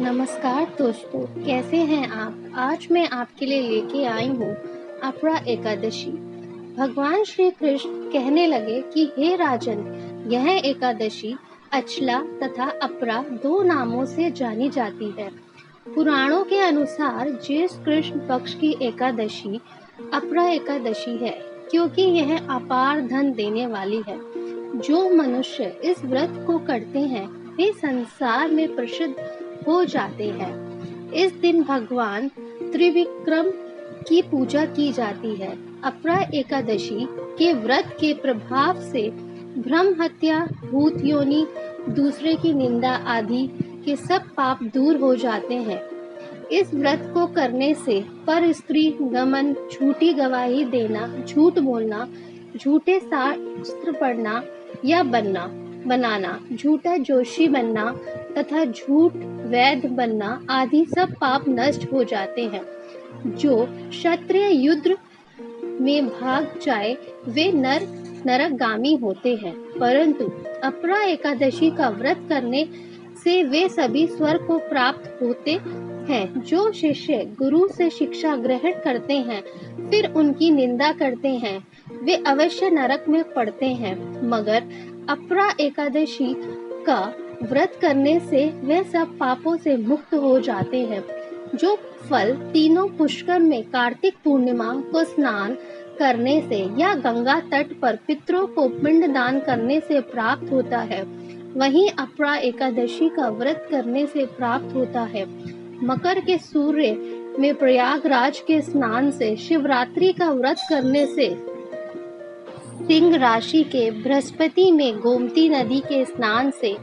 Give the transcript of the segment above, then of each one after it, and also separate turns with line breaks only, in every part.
नमस्कार दोस्तों, कैसे हैं आप। आज मैं आपके लिए लेके आई हूँ अपरा एकादशी। भगवान श्री कृष्ण कहने लगे कि हे राजन, यह एकादशी अचला तथा अपरा दो नामों से जानी जाती है। पुराणों के अनुसार ज्येष्ठ कृष्ण पक्ष की एकादशी अपरा एकादशी है, क्योंकि यह अपार धन देने वाली है। जो मनुष्य इस व्रत को करते हैं वे संसार में प्रसिद्ध हो जाते हैं। इस दिन भगवान त्रिविक्रम की पूजा की जाती है। अपरा एकादशी के व्रत के प्रभाव से ब्रह्म हत्या, भूत योनि, दूसरे की निंदा आदि के सब पाप दूर हो जाते हैं। इस व्रत को करने से पर स्त्री गमन, झूठी गवाही देना, झूठ बोलना, झूठे शास्त्र पढ़ना या बनाना, झूठा जोशी बनना तथा झूठ वैद्य बनना आदि सब पाप नष्ट हो जाते हैं। जो क्षत्रिय युद्ध में भाग जाए वे नरकगामी होते हैं, परंतु अपरा एकादशी का व्रत करने से वे सभी स्वर्ग को प्राप्त होते हैं। जो शिष्य गुरु से शिक्षा ग्रहण करते हैं फिर उनकी निंदा करते हैं वे अवश्य नरक में पड़ते हैं, मगर अपरा एकादशी का व्रत करने से वे सब पापों से मुक्त हो जाते हैं। जो फल तीनों पुष्कर में कार्तिक पूर्णिमा को स्नान करने से या गंगा तट पर पितरों को पिंड दान करने से प्राप्त होता है, वहीं अपरा एकादशी का व्रत करने से प्राप्त होता है। मकर के सूर्य में प्रयागराज के स्नान से, शिवरात्रि का व्रत करने से, सिंह राशि के बृहस्पति में गोमती नदी के स्नान से,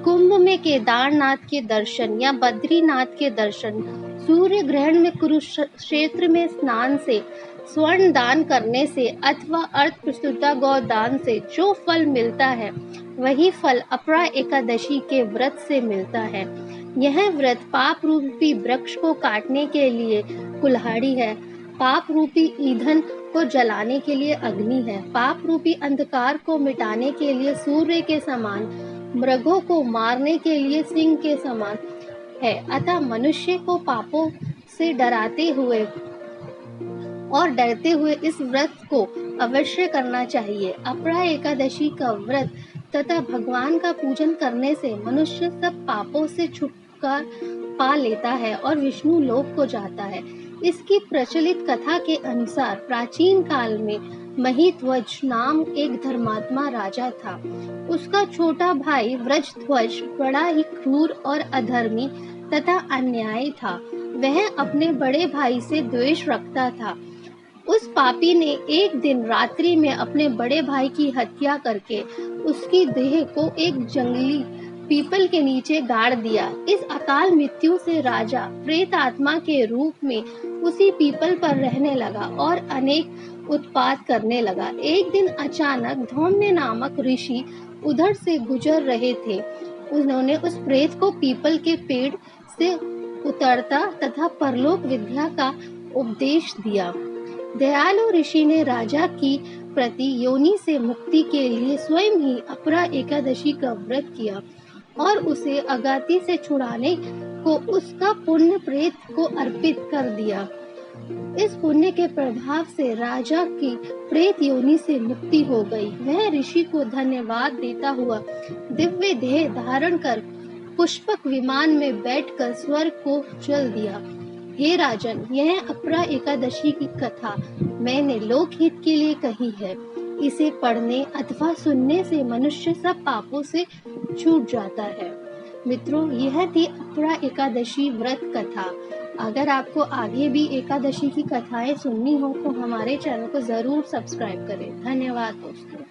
कुंभ में केदारनाथ के दर्शन या बद्रीनाथ के दर्शन, सूर्य ग्रहण में कुरुक्षेत्र में स्नान से, स्वर्ण दान करने से अथवा अर्थ प्रस्तुता गौदान से जो फल मिलता है वही फल अपरा एकादशी के व्रत से मिलता है। यह व्रत पाप रूपी वृक्ष को काटने के लिए कुल्हाड़ी है, पाप रूपी ईंधन को जलाने के लिए अग्नि है, पाप रूपी अंधकार को मिटाने के लिए सूर्य के समान, मृगों को मारने के लिए सिंह के समान है। अतः मनुष्य को पापों से डरते हुए इस व्रत को अवश्य करना चाहिए। अपरा एकादशी का व्रत तथा भगवान का पूजन करने से मनुष्य सब पापों से छुटकारा पा लेता है और विष्णु लोक को जाता है। इसकी प्रचलित कथा के अनुसार प्राचीन काल में महिध्वज नाम एक धर्मात्मा राजा था। उसका छोटा भाई व्रजध्वज बड़ा ही क्रूर और अधर्मी तथा अन्यायी था। वह अपने बड़े भाई से द्वेष रखता था। उस पापी ने एक दिन रात्रि में अपने बड़े भाई की हत्या करके उसकी देह को एक जंगली पीपल के नीचे गाड़ दिया। इस अकाल मृत्यु से राजा प्रेत आत्मा के रूप में उसी पीपल पर रहने लगा और अनेक उत्पात करने लगा। एक दिन अचानक धौम्य नामक ऋषि उधर से गुजर रहे थे। उन्होंने उस प्रेत को पीपल के पेड़ से उतरता तथा परलोक विद्या का उपदेश दिया। दयालु ऋषि ने राजा की प्रति योनि से मुक्ति के लिए स्वयं ही अपरा एकादशी का व्रत किया और उसे अगाति से छुड़ाने को उसका पुण्य प्रेत को अर्पित कर दिया। इस पुण्य के प्रभाव से राजा की प्रेत योनि से मुक्ति हो गई। वह ऋषि को धन्यवाद देता हुआ दिव्य देह धारण कर पुष्पक विमान में बैठकर स्वर्ग को चल दिया। हे राजन, यह अपरा एकादशी की कथा मैंने लोकहित के लिए कही है। इसे पढ़ने अथवा सुनने से मनुष्य सब पापों से छूट जाता है। मित्रों, यह थी अपरा एकादशी व्रत कथा। अगर आपको आगे भी एकादशी की कथाएं सुननी हो तो हमारे चैनल को जरूर सब्सक्राइब करें। धन्यवाद दोस्तों।